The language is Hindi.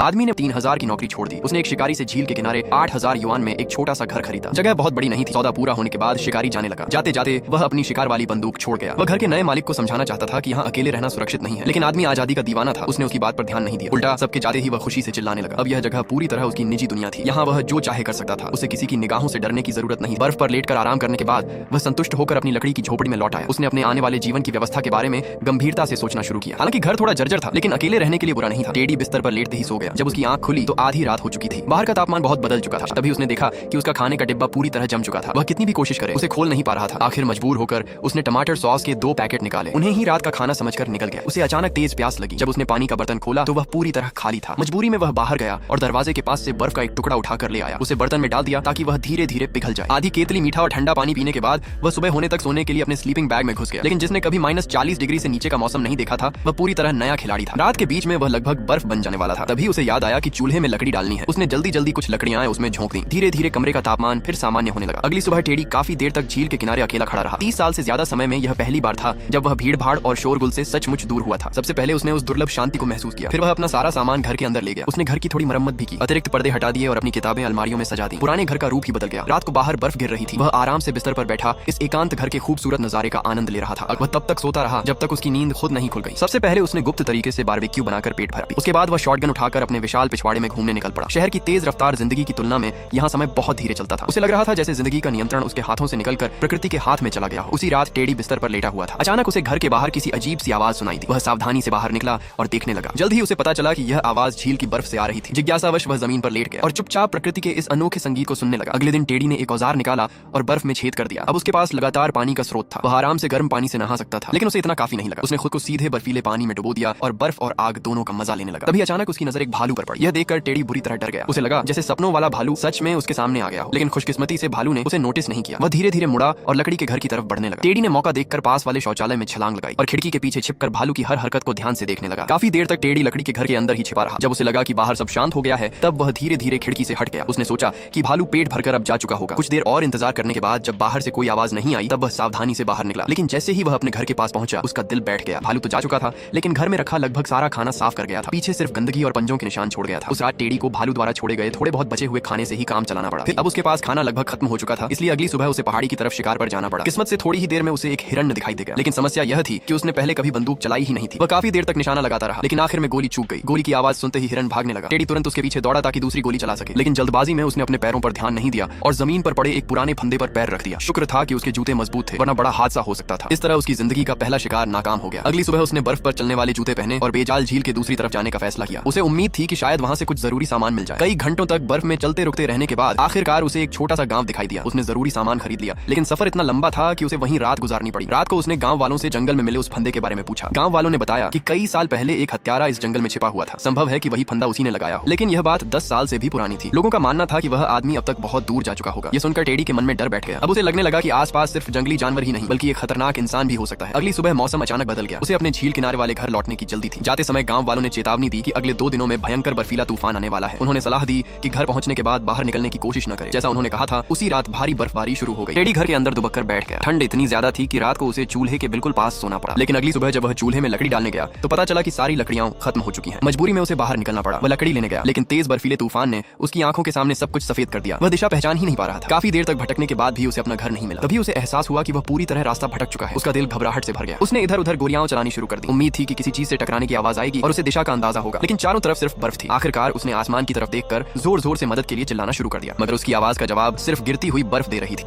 आदमी ने 3,000 की नौकरी छोड़ दी। उसने एक शिकारी से झील के किनारे 8,000 युआन में एक छोटा सा घर खरीदा। जगह बहुत बड़ी नहीं थी। सौदा पूरा होने के बाद शिकारी जाने लगा। जाते जाते वह अपनी शिकार वाली बंदूक छोड़ गया। वह घर के नए मालिक को समझाना चाहता था कि यहाँ अकेले रहना सुरक्षित नहीं है, लेकिन आदमी आजादी का दीवाना था। उसने उसकी बात पर ध्यान नहीं दिया। उल्टा सबके जाते ही वह खुशी से चिल्लाने लगा। अब यह जगह पूरी तरह उसकी निजी दुनिया थी। यहाँ वह जो चाहे कर सकता था। उसे किसी की निगाहों से डरने की जरूरत नहीं। बर्फ पर लेटकर आराम करने के बाद वह संतुष्ट होकर अपनी लकड़ी की झोपड़ी में लौट आया। उसने अपने आने वाले जीवन की व्यवस्था के बारे में गंभीरता से सोचना शुरू किया। हालांकि घर थोड़ा जर्जर था, लेकिन अकेले रहने के लिए बुरा नहीं था। टेडी बिस्तर पर लेटते ही सो गया। जब उसकी आंख खुली तो आधी रात हो चुकी थी। बाहर का तापमान बहुत बदल चुका था। तभी उसने देखा कि उसका खाने का डिब्बा पूरी तरह जम चुका था। वह कितनी भी कोशिश करे उसे खोल नहीं पा रहा था। आखिर मजबूर होकर उसने टमाटर सॉस के 2 पैकेट निकाले। उन्हें ही रात का खाना समझकर निकल गया। उसे अचानक तेज प्यास लगी। जब उसने पानी का बर्तन खोला तो वह पूरी तरह खाली था। मजबूरी में वह बाहर गया और दरवाजे के पास से बर्फ का एक टुकड़ा उठाकर ले आया। उसे बर्तन में डाल दिया ताकि वह धीरे धीरे पिघल जाए। आधी केतली मीठा और ठंडा पानी पीने के बाद वह सुबह होने तक सोने के लिए अपने स्लीपिंग बैग में घुस गया। लेकिन जिसने कभी -40 डिग्री से नीचे का मौसम नहीं देखा था, वह पूरी तरह नया खिलाड़ी था। रात के बीच में वह लगभग बर्फ बन जाने वाला था। तभी उसे याद आया कि चूल्हे में लकड़ी डालनी है। उसने जल्दी जल्दी कुछ लकड़ियां उसमें झोंक दी। धीरे धीरे कमरे का तापमान फिर सामान्य होने लगा। अगली सुबह टेडी काफी देर तक झील के किनारे अकेला खड़ा रहा। 30 साल से ज्यादा समय में यह पहली बार था जब वह भीड़ भाड़ और शोरगुल से सचमुच दूर हुआ था। सबसे पहले उसने उस दुर्लभ शांति को महसूस किया। फिर वह अपना सारा सामान घर के अंदर ले गया। उसने घर की थोड़ी मरम्मत भी की। अतिरिक्त पर्दे हटा दिए और अपनी किताबें अलमारियों में सजा दी। पुराने घर का रूप ही बदल गया। रात को बाहर बर्फ गिर रही थी। वह आराम से बिस्तर पर बैठा इस एकांत घर के खूबसूरत नजारे का आनंद ले रहा था। वह तब तक सोता रहा जब तक उसकी नींद खुद नहीं खुल गई। सबसे पहले उसने गुप्त तरीके से बारबेक्यू बनाकर पेट भरा। उसके बाद वह शॉटगन उठाकर अपने विशाल पिछवाड़े में घूमने निकल पड़ा। शहर की तेज रफ्तार जिंदगी की तुलना में यहाँ समय बहुत धीरे चलता था। उसे लग रहा था जैसे जिंदगी का नियंत्रण उसके हाथों से निकलकर प्रकृति के हाथ में चला गया हो। उसी रात टेडी बिस्तर पर लेटा हुआ था। अचानक उसे घर के बाहर किसी अजीब सी आवाज सुनाई दी। वह सावधानी से बाहर निकला और देखने लगा। जल्द ही उसे पता चला कि यह आवाज झील की बर्फ से आ रही थी। जिज्ञासावश वह जमीन पर लेट गया और चुपचाप प्रकृति के इस अनोखे संगीत को सुनने लगा। अगले दिन टेडी ने एक औजार निकाला और बर्फ में छेद कर दिया। अब उसके पास लगातार पानी का स्रोत था। वह आराम से गर्म पानी से नहा सकता था, लेकिन उसे इतना काफी नहीं लगा। उसने खुद को सीधे बर्फीले पानी में डुबो दिया और बर्फ और आग दोनों का मजा लेने लगा। तभी अचानक उसकी नजर एक भालू पर पड़ी। यह देखकर टेडी बुरी तरह डर गया। उसे लगा जैसे सपनों वाला भालू सच में उसके सामने आ गया हो। लेकिन खुशकिस्मती से भालू ने उसे नोटिस नहीं किया। वह धीरे धीरे मुड़ा और लकड़ी के घर की तरफ बढ़ने लगा। टेडी ने मौका देखकर पास वाले शौचालय में छलांग लगाई और खिड़की के पीछे छिपकर भालू की हर हरकत को ध्यान से देखने लगा। काफी देर तक टेडी लकड़ी के घर के अंदर ही छिपा रहा। जब उसे लगा कि बाहर सब शांत हो गया है, तब वह धीरे धीरे खिड़की से हट गया। उसने सोचा कि भालू पेट भरकर अब जा चुका होगा। कुछ देर और इंतजार करने के बाद जब बाहर से कोई आवाज नहीं आई, तब वह सावधानी से बाहर निकला। लेकिन जैसे ही वह अपने घर के पास पहुंचा, उसका दिल बैठ गया। भालू तो जा चुका था, लेकिन घर में रखा लगभग सारा खाना साफ कर गया था। पीछे सिर्फ गंदगी और पंजों के निशान छोड़ गया था। उस रात टेडी को भालू द्वारा छोड़े गए थोड़े बहुत बचे हुए खाने से ही काम चलाना पड़ा। फिर अब उसके पास खाना लगभग खत्म हो चुका था, इसलिए अगली सुबह उसे पहाड़ी की तरफ शिकार पर जाना पड़ा। किस्मत से थोड़ी ही देर में उसे एक हिरण दिखाई दे गया। लेकिन समस्या यह थी कि उसने पहले कभी बंदूक चलाई ही नहीं थी। वह काफी देर तक निशाना लगाता रहा, लेकिन आखिर में गोली चूक गई। गोली की आवाज सुनते ही हिरण भागने लगा। टेडी तुरंत उसके पीछे दौड़ा ताकि दूसरी गोली चला सके, लेकिन जल्दबाजी में उसने अपने पैरों पर ध्यान नहीं दिया और जमीन पर पड़े एक पुराने फंदे पर पैर रख दिया। शुक्र था कि उसके जूते मजबूत थे, वरना बड़ा हादसा हो सकता था। इस तरह उसकी जिंदगी का पहला शिकार नाकाम हो गया। अगली सुबह उसने बर्फ पर चलने वाले जूते पहने और बेजाल झील के दूसरी तरफ जाने का फैसला किया। उसे उम्मीद थी कि शायद वहां से कुछ जरूरी सामान मिल जाए। कई घंटों तक बर्फ में चलते रुकते रहने के बाद आखिरकार उसे एक छोटा सा गांव दिखाई दिया। उसने जरूरी सामान खरीद लिया, लेकिन सफर इतना लंबा था कि उसे वहीं रात गुजारनी पड़ी। रात को उसने गांव वालों से जंगल में मिले उस फंदे के बारे में पूछा। गांव वालों ने बताया कि कई साल पहले एक हत्यारा इस जंगल में छिपा हुआ था। संभव है कि वही फंदा उसी ने लगाया हो, लेकिन यह बात 10 साल से भी पुरानी थी। लोगों का मानना था कि वह आदमी अब तक बहुत दूर जा चुका होगा। यह सुनकर टेडी के मन में डर बैठ गया। अब उसे लगने लगा कि आसपास सिर्फ जंगली जानवर ही नहीं, बल्कि एक खतरनाक इंसान भी हो सकता है। अगली सुबह मौसम अचानक बदल गया। उसे अपने झील किनारे वाले घर लौटने की जल्दी थी। जाते समय गांव वालों ने चेतावनी दी कि अगले 2 दिनों में भयंकर बर्फीला तूफान आने वाला है। उन्होंने सलाह दी कि घर पहुंचने के बाद बाहर निकलने की कोशिश न करे। जैसा उन्होंने कहा था, उसी रात भारी बर्फबारी शुरू हो गई। टेडी घर के अंदर दुबककर बैठ गया। ठंड इतनी ज्यादा थी कि रात को उसे चूल्हे के बिल्कुल पास सोना पड़ा। लेकिन अगली सुबह जब वह चूल्हे में लकड़ी डालने गया तो पता चला कि सारी लकड़ियां खत्म हो चुकी हैं। मजबूरी में उसे बाहर निकलना पड़ा। वह लकड़ी लेने गया, लेकिन तेज बर्फीले तूफान ने उसकी आंखों के सामने सब कुछ सफेद कर दिया। वह दिशा पहचान ही नहीं पा रहा था। काफी देर तक भटकने के बाद भी उसे अपना घर नहीं मिला। तभी उसे एहसास हुआ कि वह पूरी तरह रास्ता भटक चुका है। उसका दिल घबराहट से भर गया। उसने इधर उधर गोलियां चलानी शुरू कर दी। उम्मीद थी कि किसी चीज से टकराने की आवाज आएगी और उसे दिशा का अंदाजा होगा, लेकिन चारों तरफ सिर्फ बर्फ थी। आखिरकार उसने आसमान की तरफ देखकर जोर जोर से मदद के लिए चिल्लाना शुरू कर दिया, मगर उसकी आवाज का जवाब सिर्फ गिरती हुई बर्फ दे रही थी।